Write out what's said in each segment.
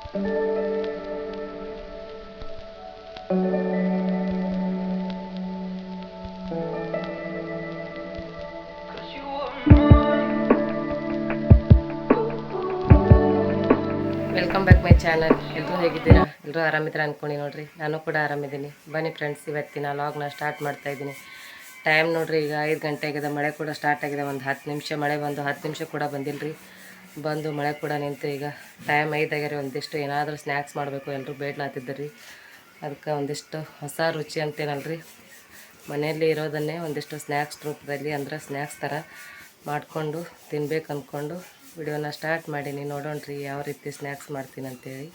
Welcome back my channel. ಎಲ್ಲರೂ ಹೇಗಿದ್ದೀರಾ? ಎಲ್ಲರೂ ಆರಾಮಿದ್ದೀರಾ ಅಂದ್ಕೊಂಡು ನೋಡಿರಿ, ನಾನು ಕೂಡ ಆರಾಮಿದ್ದೀನಿ. ಬನ್ನಿ ಫ್ರೆಂಡ್ಸ್, ಇವತ್ತಿನ ಲಾಗ್ನ ಸ್ಟಾರ್ಟ್ ಮಾಡ್ತಾಯಿದ್ದೀನಿ. ಟೈಮ್ ನೋಡಿರಿ, ಈಗ 5 ಗಂಟೆ ಆಗಿದೆ. ಮಳೆ ಕೂಡ ಸ್ಟಾರ್ಟ್ ಆಗಿದೆ. ಒಂದು 10 ನಿಮಿಷ ಮಳೆ ಬಂದು 10 ನಿಮಿಷ ಕೂಡ ಬಂದಿಲ್ಲ ರೀ. ಬಂದು ಮಳೆ ಕೂಡ ನಿಂತು ಈಗ ಟೈಮ್ 5 ಆಗ್ಯಾರ. ಒಂದಿಷ್ಟು ಏನಾದರೂ ಸ್ನ್ಯಾಕ್ಸ್ ಮಾಡಬೇಕು, ಎಲ್ಲರೂ ಬೇಡ್ಲಾತಿದ್ದರಿ. ಅದಕ್ಕೆ ಒಂದಿಷ್ಟು ಹೊಸ ರುಚಿ ಅಂತೇನಲ್ರಿ, ಮನೆಯಲ್ಲಿ ಇರೋದನ್ನೇ ಒಂದಿಷ್ಟು ಸ್ನ್ಯಾಕ್ಸ್ ರೂಪದಲ್ಲಿ, ಅಂದರೆ ಸ್ನ್ಯಾಕ್ಸ್ ಥರ ಮಾಡಿಕೊಂಡು ತಿನ್ಬೇಕು ಅಂದ್ಕೊಂಡು ವಿಡಿಯೋನ ಸ್ಟಾರ್ಟ್ ಮಾಡೀನಿ. ನೋಡೋಣ್ರಿ ಯಾವ ರೀತಿ ಸ್ನ್ಯಾಕ್ಸ್ ಮಾಡ್ತೀನಿ ಅಂತೇಳಿ.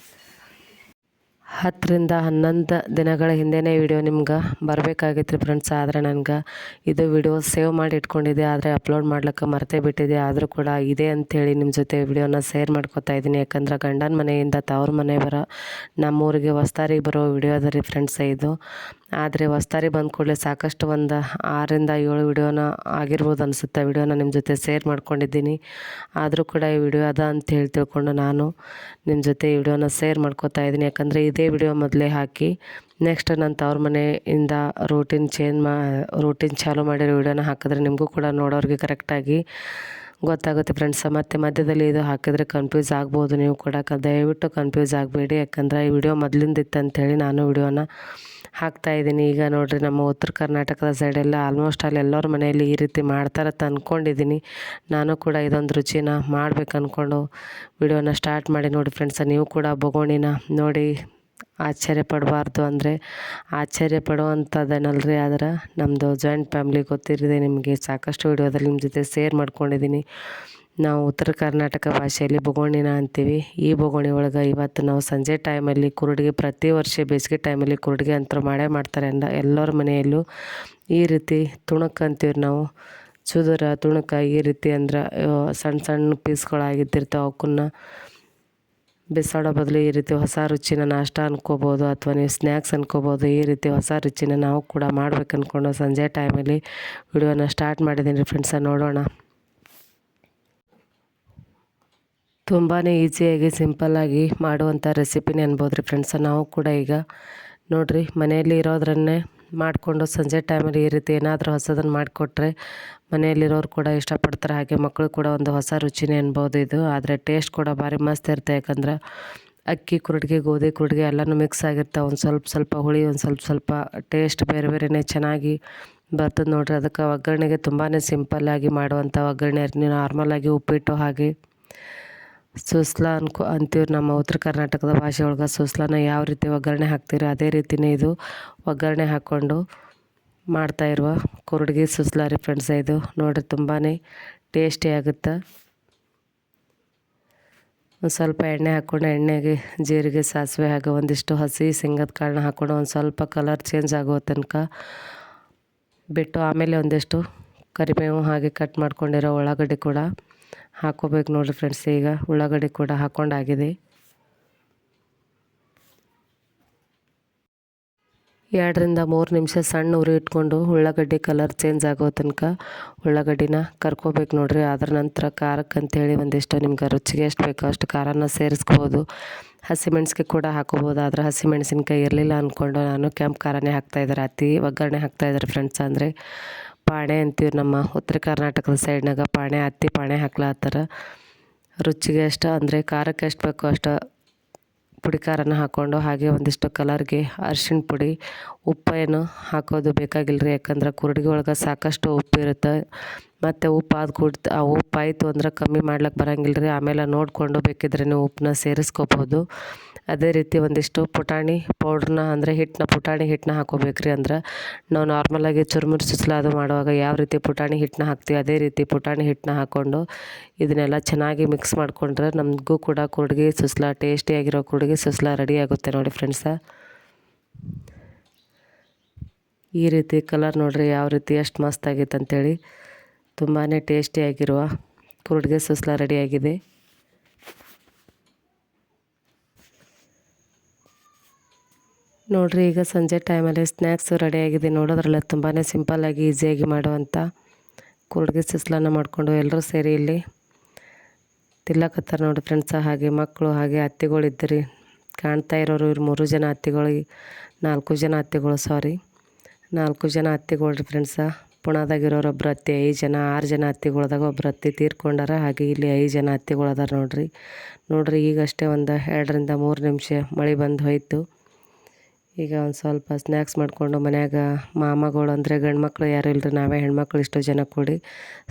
10 ರಿಂದ 11 ದಿನಗಳ ಹಿಂದೆನೇ ವಿಡಿಯೋ ನಿಮ್ಗೆ ಬರಬೇಕಾಗಿತ್ತು ರೀ ಫ್ರೆಂಡ್ಸ್. ಆದರೆ ನನಗೆ ಇದು ವಿಡಿಯೋ ಸೇವ್ ಮಾಡಿ ಇಟ್ಕೊಂಡಿದ್ದೆ, ಆದರೆ ಅಪ್ಲೋಡ್ ಮಾಡ್ಲಿಕ್ಕೆ ಮರ್ತೇ ಬಿಟ್ಟಿದ್ದೆ. ಆದರೂ ಕೂಡ ಇದೆ ಅಂಥೇಳಿ ನಿಮ್ಮ ಜೊತೆ ವಿಡಿಯೋನ ಶೇರ್ ಮಾಡ್ಕೊತಾ ಇದ್ದೀನಿ. ಯಾಕಂದ್ರೆ ಗಂಡನ ಮನೆಯಿಂದ ತವ್ರ ಮನೆ ನಮ್ಮೂರಿಗೆ ಹೊಸ್ದಾರಿಗೆ ಬರೋ ವಿಡಿಯೋ ಅದ ರೀ ಫ್ರೆಂಡ್ಸ್ ಇದು. ಆದರೆ ಹೊಸ್ದಾರಿ ಬಂದ ಕೂಡಲೇ ಸಾಕಷ್ಟು ಒಂದು 6 ರಿಂದ 7 ವಿಡಿಯೋನ ಆಗಿರ್ಬೋದು ಅನಿಸುತ್ತೆ. ವಿಡಿಯೋನ ನಿಮ್ಮ ಜೊತೆ ಶೇರ್ ಮಾಡ್ಕೊಂಡಿದ್ದೀನಿ. ಆದರೂ ಕೂಡ ಈ ವಿಡಿಯೋ ಅದ ಅಂಥೇಳಿ ತಿಳ್ಕೊಂಡು ನಾನು ನಿಮ್ಮ ಜೊತೆ ಈ ವಿಡಿಯೋನ ಶೇರ್ ಮಾಡ್ಕೊತಾ ಇದ್ದೀನಿ. ಯಾಕಂದರೆ ಇದೇ ವಿಡಿಯೋ ಮೊದಲೇ ಹಾಕಿ ನೆಕ್ಸ್ಟ್ ನಾನು ತವ್ರ ಮನೆಯಿಂದ ರೂಟೀನ್ ಚಾಲೂ ಮಾಡಿರೋ ವಿಡಿಯೋನ ಹಾಕಿದ್ರೆ ನಿಮಗೂ ಕೂಡ ನೋಡೋರಿಗೆ ಕರೆಕ್ಟಾಗಿ ಗೊತ್ತಾಗುತ್ತೆ ಫ್ರೆಂಡ್ಸ್. ಮತ್ತು ಮಧ್ಯದಲ್ಲಿ ಇದು ಹಾಕಿದರೆ ಕನ್ಫ್ಯೂಸ್ ಆಗ್ಬೋದು. ನೀವು ಕೂಡ ದಯವಿಟ್ಟು ಕನ್ಫ್ಯೂಸ್ ಆಗಬೇಡಿ. ಯಾಕಂದರೆ ಈ ವಿಡಿಯೋ ಮೊದಲಿಂದ ಇತ್ತು ಅಂಥೇಳಿ ನಾನು ವಿಡಿಯೋನ ಹಾಕ್ತಾಯಿದ್ದೀನಿ. ಈಗ ನೋಡಿರಿ, ನಮ್ಮ ಉತ್ತರ ಕರ್ನಾಟಕದ ಸೈಡೆಲ್ಲ ಆಲ್ಮೋಸ್ಟ್ ಅಲ್ಲಿ ಎಲ್ಲರ ಮನೆಯಲ್ಲಿ ಈ ರೀತಿ ಮಾಡ್ತಾರಂತ ಅಂದ್ಕೊಂಡಿದ್ದೀನಿ. ನಾನು ಕೂಡ ಇದೊಂದು ರುಚಿನ ಮಾಡ್ಬೇಕು ಅಂದ್ಕೊಂಡು ವಿಡಿಯೋನ ಸ್ಟಾರ್ಟ್ ಮಾಡಿ. ನೋಡಿ ಫ್ರೆಂಡ್ಸ, ನೀವು ಕೂಡ ಬೊಗೋಣಿನ ನೋಡಿ ಆಶ್ಚರ್ಯ ಪಡಬಾರ್ದು, ಅಂದರೆ ಆಶ್ಚರ್ಯ ಪಡುವಂಥದ್ದೇನಲ್ರಿ. ಆದರೆ ನಮ್ಮದು ಜಾಯಿಂಟ್ ಫ್ಯಾಮ್ಲಿ ಗೊತ್ತಿರದೆ ನಿಮಗೆ ಸಾಕಷ್ಟು ವಿಡಿಯೋದಲ್ಲಿ ನಿಮ್ಮ ಜೊತೆ ಶೇರ್ ಮಾಡ್ಕೊಂಡಿದ್ದೀನಿ. ನಾವು ಉತ್ತರ ಕರ್ನಾಟಕ ಭಾಷೆಯಲ್ಲಿ ಬೊಗೋಣಿನ ಅಂತೀವಿ. ಈ ಬೊಗೋಣಿ ಒಳಗೆ ಇವತ್ತು ನಾವು ಸಂಜೆ ಟೈಮಲ್ಲಿ ಕುರುಡಿಗೆ, ಪ್ರತಿ ವರ್ಷ ಬೇಸಿಗೆ ಟೈಮಲ್ಲಿ ಕುರುಡಿಗೆ ಅಂತೂ ಮಾಡೇ ಮಾಡ್ತಾರೆ ಎಲ್ಲರ ಮನೆಯಲ್ಲೂ. ಈ ರೀತಿ ತುಣುಕು ಅಂತೀವಿ ನಾವು, ಚುದುರ ತುಣುಕ. ಈ ರೀತಿ ಅಂದ್ರೆ ಸಣ್ಣ ಸಣ್ಣ ಪೀಸ್ಗಳಾಗಿದ್ದಿರ್ತಾವೆ. ಅವಕ್ಕನ್ನ ಬಿಸಾಡೋ ಬದಲು ಈ ರೀತಿ ಹೊಸ ರುಚಿನ ನಾಷ್ಟ ಅನ್ಕೋಬೋದು, ಅಥವಾ ನೀವು ಸ್ನ್ಯಾಕ್ಸ್ ಅನ್ಕೋಬೋದು. ಈ ರೀತಿ ಹೊಸ ರುಚಿನ ನಾವು ಕೂಡ ಮಾಡ್ಬೇಕು ಅಂದ್ಕೊಂಡು ಸಂಜೆ ಟೈಮಲ್ಲಿ ವಿಡಿಯೋನ ಸ್ಟಾರ್ಟ್ ಮಾಡಿದ್ದೀನಿ ರೀ ಫ್ರೆಂಡ್ಸ. ನೋಡೋಣ. ತುಂಬಾ ಈಸಿಯಾಗಿ ಸಿಂಪಲ್ಲಾಗಿ ಮಾಡುವಂಥ ರೆಸಿಪಿನೇ ಅನ್ಬೋದು ರೀ ಫ್ರೆಂಡ್ಸ. ನಾವು ಕೂಡ ಈಗ ನೋಡಿರಿ, ಮನೆಯಲ್ಲಿ ಇರೋದ್ರನ್ನೇ ಮಾಡಿಕೊಂಡು ಸಂಜೆ ಟೈಮಲ್ಲಿ ಈ ರೀತಿ ಏನಾದರೂ ಹೊಸದನ್ನು ಮಾಡಿಕೊಟ್ರೆ ಮನೆಯಲ್ಲಿರೋರು ಕೂಡ ಇಷ್ಟಪಡ್ತಾರೆ. ಹಾಗೆ ಮಕ್ಕಳು ಕೂಡ ಒಂದು ಹೊಸ ರುಚಿನೇ ಅನ್ಬೋದು ಇದು. ಆದರೆ ಟೇಸ್ಟ್ ಕೂಡ ಭಾರಿ ಮಸ್ತ್ ಇರುತ್ತೆ. ಯಾಕಂದ್ರೆ ಅಕ್ಕಿ ಕುರುಡಿಗೆ, ಗೋಧಿ ಕುರುಡಿಗೆ ಎಲ್ಲನೂ ಮಿಕ್ಸ್ ಆಗಿರ್ತಾವೆ. ಒಂದು ಸ್ವಲ್ಪ ಹುಳಿ, ಒಂದು ಸ್ವಲ್ಪ ಟೇಸ್ಟ್ ಬೇರೆ ಬೇರೆಯೇ ಚೆನ್ನಾಗಿ ಬರ್ತದೆ ನೋಡಿರಿ. ಅದಕ್ಕೆ ಒಗ್ಗರಣೆಗೆ ತುಂಬಾ ಸಿಂಪಲ್ಲಾಗಿ ಮಾಡುವಂಥ ಒಗ್ಗರಣೆ. ನೀವು ನಾರ್ಮಲಾಗಿ ಉಪ್ಪಿಟ್ಟು ಹಾಗೆ ಸುಸ್ಲಾ ಅಂತೀವಿ ನಮ್ಮ ಉತ್ತರ ಕರ್ನಾಟಕದ ಭಾಷೆ ಒಳಗೆ. ಸುಸ್ಲಾನ ಯಾವ ರೀತಿ ಒಗ್ಗರಣೆ ಹಾಕ್ತೀರಿ ಅದೇ ರೀತಿಯೇ ಇದು ಒಗ್ಗರಣೆ ಹಾಕ್ಕೊಂಡು ಮಾಡ್ತಾಯಿರುವ ಕುರುಡಿಗೆ ಸುಸ್ಲಾ ರೀ ಫ್ರೆಂಡ್ಸ್. ಇದು ನೋಡಿರಿ ತುಂಬಾ ಟೇಸ್ಟಿ ಆಗುತ್ತೆ. ಒಂದು ಸ್ವಲ್ಪ ಎಣ್ಣೆ ಹಾಕ್ಕೊಂಡು, ಎಣ್ಣೆಗೆ ಜೀರಿಗೆ, ಸಾಸಿವೆ ಹಾಗೆ ಒಂದಿಷ್ಟು ಹಸಿ ಶೇಂಗದ ಕಾಳನ್ನ ಹಾಕ್ಕೊಂಡು ಒಂದು ಸ್ವಲ್ಪ ಕಲರ್ ಚೇಂಜ್ ಆಗೋ ತನಕ ಬಿಟ್ಟು, ಆಮೇಲೆ ಒಂದಿಷ್ಟು ಕರಿಬೇವು ಹಾಗೆ ಕಟ್ ಮಾಡ್ಕೊಂಡಿರೋ ಉಳ್ಳಾಗಡ್ಡಿ ಕೂಡ ಹಾಕ್ಕೋಬೇಕು ನೋಡಿರಿ ಫ್ರೆಂಡ್ಸ್. ಈಗ ಉಳ್ಳಾಗಡ್ಡಿ ಕೂಡ ಹಾಕ್ಕೊಂಡಾಗಿದೆ. 2 ರಿಂದ 3 ನಿಮಿಷ ಸಣ್ಣ ಉರಿ ಇಟ್ಕೊಂಡು ಉಳ್ಳಾಗಡ್ಡಿ ಕಲರ್ ಚೇಂಜ್ ಆಗೋ ತನಕ ಉಳ್ಳಾಗಡ್ಡಿನ ಕರ್ಕೋಬೇಕು ನೋಡಿರಿ. ಅದರ ನಂತರ ಖಾರಕ್ಕೆ ಅಂಥೇಳಿ ಒಂದಿಷ್ಟು ನಿಮ್ಗೆ ರುಚಿಗೆ ಎಷ್ಟು ಬೇಕೋ ಅಷ್ಟು ಖಾರನ ಸೇರಿಸ್ಕೋಬೋದು. ಹಸಿಮೆಣ್ಸಿಗೆ ಕೂಡ ಹಾಕೋಬೋದು. ಆದರೆ ಹಸಿಮೆಣ್ಸಿನ್ಕಾಯಿ ಇರಲಿಲ್ಲ ಅಂದ್ಕೊಂಡು ನಾನು ಕೆಂಪು ಖಾರನೇ ಹಾಕ್ತಾಯಿದ್ದಾರೆ. ಅತಿ ಒಗ್ಗರಣೆ ಹಾಕ್ತಾಯಿದ್ದಾರೆ ಫ್ರೆಂಡ್ಸ್. ಅಂದರೆ ಪಾಣೆ ಅಂತೀವಿ ನಮ್ಮ ಉತ್ತರ ಕರ್ನಾಟಕದ ಸೈಡ್ನಾಗ. ಅತ್ತಿ ಪಾಣೆ ಹಾಕ್ಲತ್ತರ. ರುಚಿಗೆ ಎಷ್ಟು, ಅಂದರೆ ಖಾರಕ್ಕೆ ಎಷ್ಟು ಬೇಕೋ ಅಷ್ಟು ಪುಡಿ ಖಾರನ ಹಾಕ್ಕೊಂಡು, ಹಾಗೆ ಒಂದಿಷ್ಟು ಕಲರ್ಗೆ ಅರಿಶಿಣ ಪುಡಿ, ಉಪ್ಪೇನು ಹಾಕೋದು ಬೇಕಾಗಿಲ್ಲ ರೀ. ಯಾಕಂದ್ರೆ ಕುರುಡಿಗೆ ಒಳಗೆ ಸಾಕಷ್ಟು ಉಪ್ಪು ಇರುತ್ತೆ. ಮತ್ತು ಉಪ್ಪು ಆಯಿತು ಅಂದ್ರೆ ಕಮ್ಮಿ ಮಾಡ್ಲಿಕ್ಕೆ ಬರೋಂಗಿಲ್ಲ ರೀ. ಆಮೇಲೆ ನೋಡಿಕೊಂಡು ಬೇಕಿದ್ರೆ ನೀವು ಉಪ್ಪನ್ನ ಸೇರಿಸ್ಕೋಬೋದು. ಅದೇ ರೀತಿ ಒಂದಿಷ್ಟು ಪುಟಾಣಿ ಪೌಡ್ರನ್ನ, ಅಂದರೆ ಪುಟಾಣಿ ಹಿಟ್ಟನ್ನ ಹಾಕೋಬೇಕ್ರಿ. ಅಂದ್ರೆ ನಾವು ನಾರ್ಮಲಾಗಿ ಚುರುಮುರು ಸುಸ್ಲಾ ಅದು ಮಾಡುವಾಗ ಯಾವ ರೀತಿ ಪುಟಾಣಿ ಹಿಟ್ಟನ್ನ ಹಾಕ್ತೀವಿ ಅದೇ ರೀತಿ ಪುಟಾಣಿ ಹಿಟ್ಟನ್ನ ಹಾಕ್ಕೊಂಡು ಇದನ್ನೆಲ್ಲ ಚೆನ್ನಾಗಿ ಮಿಕ್ಸ್ ಮಾಡಿಕೊಂಡ್ರೆ ನಮಗೂ ಕೂಡ ಕುರುಡಿಗೆ ಸುಸ್ಲಾ, ಟೇಸ್ಟಿಯಾಗಿರೋ ಕುರುಡಿಗೆ ಸುಸ್ಲಾ ರೆಡಿ ಆಗುತ್ತೆ ನೋಡಿ ಫ್ರೆಂಡ್ಸ. ಈ ರೀತಿ ಕಲರ್ ನೋಡಿರಿ ಯಾವ ರೀತಿ ಎಷ್ಟು ಮಸ್ತ್ ಆಗಿತ್ತು ಅಂಥೇಳಿ. ತುಂಬಾ ಟೇಸ್ಟಿಯಾಗಿರುವ ಕುರುಡಿಗೆ ಸುಸ್ಲಾ ರೆಡಿಯಾಗಿದೆ. ನೋಡಿರಿ, ಈಗ ಸಂಜೆ ಟೈಮಲ್ಲಿ ಸ್ನ್ಯಾಕ್ಸು ರೆಡಿಯಾಗಿದೆ. ನೋಡೋದ್ರಲ್ಲ ತುಂಬಾ ಸಿಂಪಲ್ಲಾಗಿ ಈಸಿಯಾಗಿ ಮಾಡುವಂಥ ಕುರುಡಿಗೆ ಸುಸ್ಲಾನ ಮಾಡಿಕೊಂಡು ಎಲ್ಲರೂ ಸೇರಿ ಇಲ್ಲಿ ತಿಲ್ಲಕತ್ತಾರೆ ನೋಡಿ ಫ್ರೆಂಡ್ಸ. ಹಾಗೆ ಮಕ್ಕಳು ಹಾಗೆ ಅತ್ತಿಗಳಿದ್ದರಿ ಕಾಣ್ತಾ ಇರೋರು ಇವ್ರು 3 ಜನ ಅತ್ತಿಗಳಿಗೆ 4 ಜನ ಅತ್ತಿಗಳು ಸಾರಿ 4 ಜನ ಅತ್ತಿಗಳು ರೀ ಫ್ರೆಂಡ್ಸ. ಪುಣಾದಾಗಿರೋರು ಒಬ್ಬರು ಅತ್ತಿ 5 ಜನ 6 ಜನ ಅತ್ತಿಗಳದಾಗ ಒಬ್ಬರು ಅತ್ತಿ ತೀರ್ಕೊಂಡಾರ. ಹಾಗೆ ಇಲ್ಲಿ 5 ಜನ ಅತ್ತಿಗಳು ಅದಾರ ನೋಡ್ರಿ ಈಗಷ್ಟೇ ಒಂದು 2 ರಿಂದ 3 ನಿಮಿಷ ಮಳೆ ಬಂದು ಹೋಯ್ತು. ಈಗ ಒಂದು ಸ್ವಲ್ಪ ಸ್ನ್ಯಾಕ್ಸ್ ಮಾಡಿಕೊಂಡು ಮನ್ಯಾಗ ಮಾಮಗಳು ಅಂದರೆ ಗಂಡು ಮಕ್ಕಳು ಯಾರು ಇಲ್ಲರಿ, ನಾವೇ ಹೆಣ್ಮಕ್ಳು ಇಷ್ಟು ಜನ ಕೂಡಿ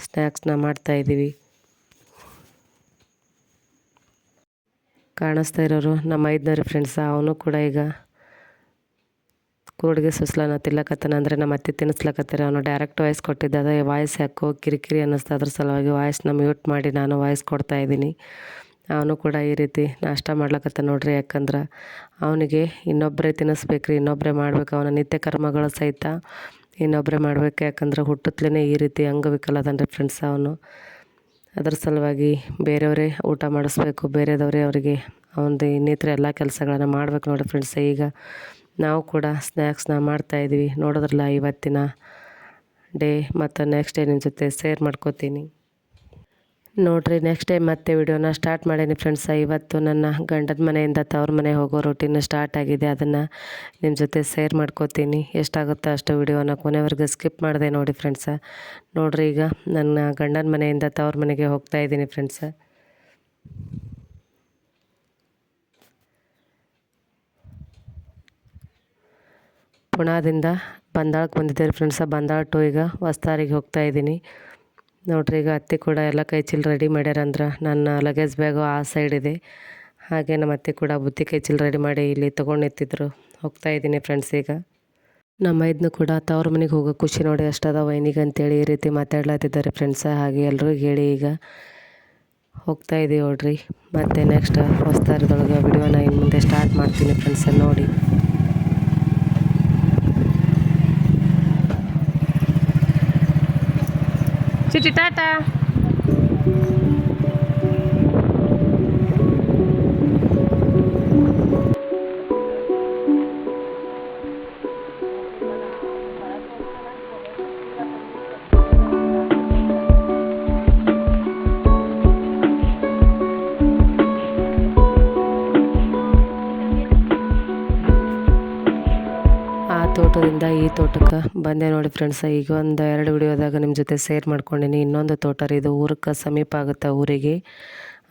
ಸ್ನ್ಯಾಕ್ಸ್ನ ಮಾಡ್ತಾಯಿದ್ದೀವಿ. ಕಾಣಿಸ್ತಾ ಇರೋರು ನಮ್ಮ ಐದನೂರು ಫ್ರೆಂಡ್ಸ. ಅವನು ಕೂಡ ಈಗ ಕೂಡಿಗೆ ಸುಸ್ಲಾನ ತಿಲ್ಲಕತ್ತಾನ, ಅಂದರೆ ನಮ್ಮ ಅತ್ತೆ ತಿನ್ನಿಸ್ಲಕತ್ತಾರೆ. ಅವನು ಡೈರೆಕ್ಟ್ ವಾಯ್ಸ್ ಕೊಟ್ಟಿದ್ದ, ಅದೇ ವಾಯ್ಸ್ ಯಾಕೋ ಕಿರಿಕಿರಿ ಅನ್ನಿಸ್ತಾ, ಅದ್ರ ಸಲುವಾಗಿ ವಾಯ್ಸ್ನ ಮ್ಯೂಟ್ ಮಾಡಿ ನಾನು ವಾಯ್ಸ್ ಕೊಡ್ತಾಯಿದ್ದೀನಿ. ಅವನು ಕೂಡ ಈ ರೀತಿ ನಾಷ್ಟ ಮಾಡ್ಲಕತ್ತ ನೋಡ್ರಿ. ಯಾಕಂದ್ರೆ ಅವನಿಗೆ ಇನ್ನೊಬ್ಬರೇ ತಿನ್ನಿಸ್ಬೇಕ್ರಿ, ಇನ್ನೊಬ್ಬರೇ ಮಾಡ್ಬೇಕು. ಅವನ ನಿತ್ಯ ಕರ್ಮಗಳ ಸಹಿತ ಇನ್ನೊಬ್ಬರೇ ಮಾಡ್ಬೇಕು. ಯಾಕಂದ್ರೆ ಹುಟ್ಟುತ್ತಲೇ ಈ ರೀತಿ ಅಂಗವಿಕಲ ಅದನ್ರಿ ಫ್ರೆಂಡ್ಸ್ ಅವನು. ಅದ್ರ ಸಲುವಾಗಿ ಬೇರೆಯವರೇ ಊಟ ಮಾಡಿಸ್ಬೇಕು, ಬೇರೆದವರೇ ಅವರಿಗೆ ಅವನದು ಇನ್ನಿತರ ಎಲ್ಲ ಕೆಲಸಗಳನ್ನು ಮಾಡ್ಬೇಕು ನೋಡಿ ಫ್ರೆಂಡ್ಸ್. ಈಗ ನಾವು ಕೂಡ ಸ್ನ್ಯಾಕ್ಸ್ನ ಮಾಡ್ತಾಯಿದ್ವಿ. ನೋಡೋದ್ರಲ್ಲ ಇವತ್ತಿನ ಡೇ, ಮತ್ತು ನೆಕ್ಸ್ಟ್ ಡೇ ನಿಮ್ಮ ಜೊತೆ ಶೇರ್ ಮಾಡ್ಕೋತೀನಿ ನೋಡಿರಿ. ನೆಕ್ಸ್ಟ್ ಟೈಮ್ ಮತ್ತೆ ವಿಡಿಯೋನ ಸ್ಟಾರ್ಟ್ ಮಾಡೀನಿ ಫ್ರೆಂಡ್ಸ. ಇವತ್ತು ನನ್ನ ಗಂಡನ ಮನೆಯಿಂದ ತವ್ರ ಮನೆ ಹೋಗೋ ರೂಟೀನ್ ಸ್ಟಾರ್ಟ್ ಆಗಿದೆ. ಅದನ್ನು ನಿಮ್ಮ ಜೊತೆ ಶೇರ್ ಮಾಡ್ಕೋತೀನಿ. ಎಷ್ಟಾಗುತ್ತೋ ಅಷ್ಟು ವಿಡಿಯೋನ ಕೊನೆವರೆಗೂ ಸ್ಕಿಪ್ ಮಾಡಿದೆ ನೋಡಿ ಫ್ರೆಂಡ್ಸ. ನೋಡಿರಿ, ಈಗ ನನ್ನ ಗಂಡನ ಮನೆಯಿಂದ ತವ್ರ ಮನೆಗೆ ಹೋಗ್ತಾಯಿದ್ದೀನಿ ಫ್ರೆಂಡ್ಸ. ಪುಣಾದಿಂದ ಬಂದಾಳಕ್ಕೆ ಬಂದಿದ್ದೇವೆ ಫ್ರೆಂಡ್ಸ. ಬಂದಾಳ ಟು ಈಗ ವಸ್ತಾರಿಗೆ ಹೋಗ್ತಾಯಿದ್ದೀನಿ ನೋಡ್ರಿ. ಈಗ ಅತ್ತೆ ಕೂಡ ಎಲ್ಲ ಕೈ ಚೀಲ ರೆಡಿ ಮಾಡ್ಯಾರಂದ್ರೆ ನನ್ನ ಲಗೇಜ್ ಬ್ಯಾಗು ಆ ಸೈಡ್ ಇದೆ. ಹಾಗೆ ನಮ್ಮ ಅತ್ತೆ ಕೂಡ ಬುತ್ತಿ ಕೈ ಚೀಲ ರೆಡಿ ಮಾಡಿ ಇಲ್ಲಿ ತೊಗೊಂಡು ನಿಂತಿದ್ರು. ಹೋಗ್ತಾಯಿದ್ದೀನಿ ಫ್ರೆಂಡ್ಸ್. ಈಗ ನಮ್ಮ ಇದನ್ನು ಕೂಡ ತವ್ರ ಮನೆಗೆ ಹೋಗೋ ಖುಷಿ ನೋಡಿ ಅಷ್ಟದ ವೈನಿಗೆ ಅಂತೇಳಿ ಈ ರೀತಿ ಮಾತಾಡ್ಲತ್ತಿದ್ದಾರೆ ಫ್ರೆಂಡ್ಸ. ಹಾಗೆ ಎಲ್ಲರೂ ಹೇಳಿ ಈಗ ಹೋಗ್ತಾಯಿದ್ದೀವಿ ನೋಡ್ರಿ. ಮತ್ತು ನೆಕ್ಸ್ಟ್ ಹೊಸ್ತಾರದೊಳಗೆ ವಿಡಿಯೋನ ಇನ್ನು ಮುಂದೆ ಸ್ಟಾರ್ಟ್ ಮಾಡ್ತೀನಿ ಫ್ರೆಂಡ್ಸ. ನೋಡಿ ಚಿಟಿ ಟಾಟಾ. ತೋಟದಿಂದ ಈ ತೋಟಕ್ಕೆ ಬಂದೆ ನೋಡಿ ಫ್ರೆಂಡ್ಸ. ಈಗ ಒಂದು 2 ವಿಡಿಯೋದಾಗ ನಿಮ್ಮ ಜೊತೆ ಶೇರ್ ಮಾಡ್ಕೊಂಡಿನಿ. ಇನ್ನೊಂದು ತೋಟ ರೀ ಇದು, ಊರಕ್ಕೆ ಸಮೀಪ ಆಗುತ್ತೆ, ಊರಿಗೆ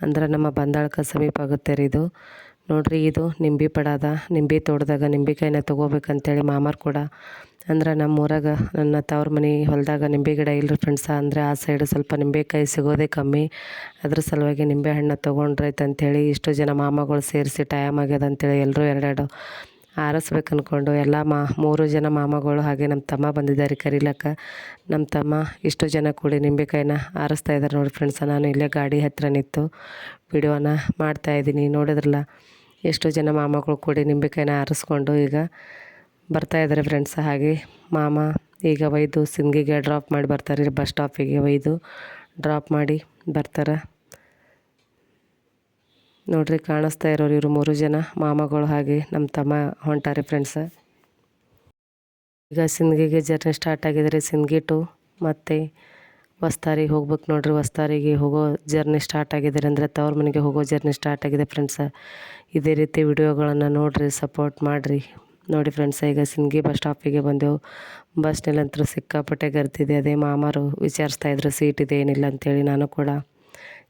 ಅಂದ್ರೆ ನಮ್ಮ ಬಂದಾಳಕ್ಕೆ ಸಮೀಪ ಆಗುತ್ತೆ ರೀ ಇದು. ನೋಡಿರಿ, ಇದು ನಿಂಬೆ ಪಡಾದ. ನಿಂಬೆ ತೋಟದಾಗ ನಿಂಬೆಕಾಯಿನ ತೊಗೋಬೇಕಂತೇಳಿ ಮಾಮಾರು ಕೂಡ ಅಂದ್ರೆ ನಮ್ಮ ಊರಾಗ ನನ್ನ ತವ್ರ ಮನೆ ಹೊಲದಾಗ ನಿಂಬೆ ಗಿಡ ಇಲ್ಲರಿ ಫ್ರೆಂಡ್ಸ. ಅಂದರೆ ಆ ಸೈಡ್ ಸ್ವಲ್ಪ ನಿಂಬೆಕಾಯಿ ಸಿಗೋದೇ ಕಮ್ಮಿ. ಅದ್ರ ಸಲುವಾಗಿ ನಿಂಬೆ ಹಣ್ಣು ತೊಗೊಂಡ್ರೈತೆ ಅಂಥೇಳಿ ಇಷ್ಟು ಜನ ಮಾಮಗಳು ಸೇರಿಸಿ ಟೈಮ್ ಆಗ್ಯದ ಅಂಥೇಳಿ ಎಲ್ಲರೂ 2 ಆರಿಸ್ಬೇಕು ಅಂದ್ಕೊಂಡು ಎಲ್ಲ 3 ಜನ ಮಾಮಗಳು ಹಾಗೆ ನಮ್ಮ ತಮ್ಮ ಬಂದಿದ್ದಾರೆ ಕರೀಲಕ್ಕ. ನಮ್ಮ ತಮ್ಮ ಇಷ್ಟು ಜನ ಕೂಡಿ ನಿಂಬೆಕಾಯಿನ ಆರಿಸ್ತಾ ಇದ್ದಾರೆ ನೋಡಿ ಫ್ರೆಂಡ್ಸ. ನಾನು ಇಲ್ಲೇ ಗಾಡಿ ಹತ್ತಿರ ನಿಂತು ವಿಡಿಯೋನ ಮಾಡ್ತಾಯಿದ್ದೀನಿ. ನೋಡಿದ್ರಲ್ಲ ಎಷ್ಟು ಜನ ಮಾಮಗಳು ಕೂಡಿ ನಿಂಬೆಕಾಯಿನ ಆರಿಸ್ಕೊಂಡು ಈಗ ಬರ್ತಾಯಿದ್ದಾರೆ ಫ್ರೆಂಡ್ಸ. ಹಾಗೆ ಮಾಮ ಈಗ ಒಯ್ದು ಸಿಂಗಿಗೆ ಡ್ರಾಪ್ ಮಾಡಿ ಬರ್ತಾರೆ, ಬಸ್ ಸ್ಟಾಪಿಗೆ ಒಯ್ದು ಡ್ರಾಪ್ ಮಾಡಿ ಬರ್ತಾರೆ ನೋಡ್ರಿ. ಕಾಣಿಸ್ತಾ ಇರೋರು ಇವರು 3 ಜನ ಮಾಮಗಳು ಹಾಗೆ ನಮ್ಮ ತಮ್ಮ ಹೊಂಟಾರೆ ಫ್ರೆಂಡ್ಸ. ಈಗ ಸಿಂದಗಿಗೆ ಜರ್ನಿ ಸ್ಟಾರ್ಟ್ ಆಗಿದೆ ರೀ. ಸಿಂದಗಿ ಟು ಮತ್ತು ವಸ್ತಾರಿಗೆ ಹೋಗ್ಬೇಕು ನೋಡ್ರಿ. ವಸ್ತಾರಿಗೆ ಹೋಗೋ ಜರ್ನಿ ಸ್ಟಾರ್ಟ್ ಆಗಿದೆ ಅಂದರೆ ತವ್ರ ಮನೆಗೆ ಹೋಗೋ ಜರ್ನಿ ಸ್ಟಾರ್ಟ್ ಆಗಿದೆ ಫ್ರೆಂಡ್ಸ. ಇದೇ ರೀತಿ ವಿಡಿಯೋಗಳನ್ನು ನೋಡಿರಿ, ಸಪೋರ್ಟ್ ಮಾಡಿರಿ ನೋಡಿ ಫ್ರೆಂಡ್ಸ. ಈಗ ಸಿಂದಗಿ ಬಸ್ ಸ್ಟಾಪಿಗೆ ಬಂದೆವು. ಬಸ್ನಲ್ಲಂತೂ ಸಿಕ್ಕಾಪಟ್ಟೆ ಗರ್ತಿದೆ. ಅದೇ ಮಾಮಾರು ವಿಚಾರಿಸ್ತಾಯಿದ್ರು ಸೀಟ್ ಇದೆ ಏನಿಲ್ಲ ಅಂಥೇಳಿ. ನಾನು ಕೂಡ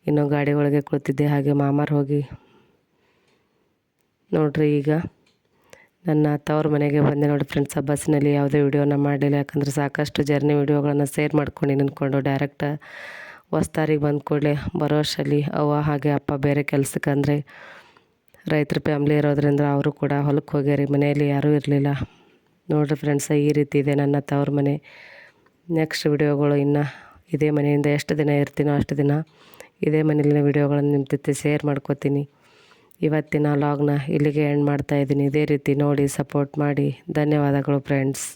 ಇನ್ನೂ ಗಾಡಿ ಒಳಗೆ ಕುಳಿತಿದ್ದೆ. ಹಾಗೆ ಮಾಮಾರು ಹೋಗಿ ನೋಡ್ರಿ ಈಗ ನನ್ನ ತವ್ರ ಮನೆಗೆ ಬಂದೆ ನೋಡಿ ಫ್ರೆಂಡ್ಸ. ಬಸ್ಸಿನಲ್ಲಿ ಯಾವುದೇ ವಿಡಿಯೋನ ಮಾಡಲಿಲ್ಲ, ಯಾಕಂದರೆ ಸಾಕಷ್ಟು ಜರ್ನಿ ವಿಡಿಯೋಗಳನ್ನು ಶೇರ್ ಮಾಡ್ಕೊಂಡು ನಿಂತ್ಕೊಂಡು ಡೈರೆಕ್ಟ್ ವಸ್ತಾರಿಗೆ ಬಂದ ಕೂಡಲೇ ಬರೋ ಅಷ್ಟರಲ್ಲಿ ಅವ್ವ ಹಾಗೆ ಅಪ್ಪ ಬೇರೆ ಕೆಲಸಕ್ಕೆ ಅಂದರೆ ರೈತರ ಫ್ಯಾಮ್ಲಿ ಇರೋದ್ರಿಂದ ಅವರು ಕೂಡ ಹೊಲಕ್ಕೆ ಹೋಗ್ಯಾರಿ. ಮನೆಯಲ್ಲಿ ಯಾರೂ ಇರಲಿಲ್ಲ ನೋಡಿರಿ ಫ್ರೆಂಡ್ಸ. ಈ ರೀತಿ ಇದೆ ನನ್ನ ತವ್ರ ಮನೆ. ನೆಕ್ಸ್ಟ್ ವಿಡಿಯೋಗಳು ಇನ್ನು ಇದೇ ಮನೆಯಿಂದ ಎಷ್ಟು ದಿನ ಇರ್ತೀನೋ ಅಷ್ಟು ದಿನ ಇದೇ ಮನೆಯಲ್ಲಿನ ವಿಡಿಯೋಗಳನ್ನು ನಿಮ್ಮ ಜೊತೆ ಶೇರ್ ಮಾಡ್ಕೋತೀನಿ. ಇವತ್ತಿನ ವ್ಲಾಗ್ನ ಇಲ್ಲಿಗೆ ಎಂಡ್ ಮಾಡ್ತಾಯಿದ್ದೀನಿ. ಇದೇ ರೀತಿ ನೋಡಿ ಸಪೋರ್ಟ್ ಮಾಡಿ. ಧನ್ಯವಾದಗಳು ಫ್ರೆಂಡ್ಸ್.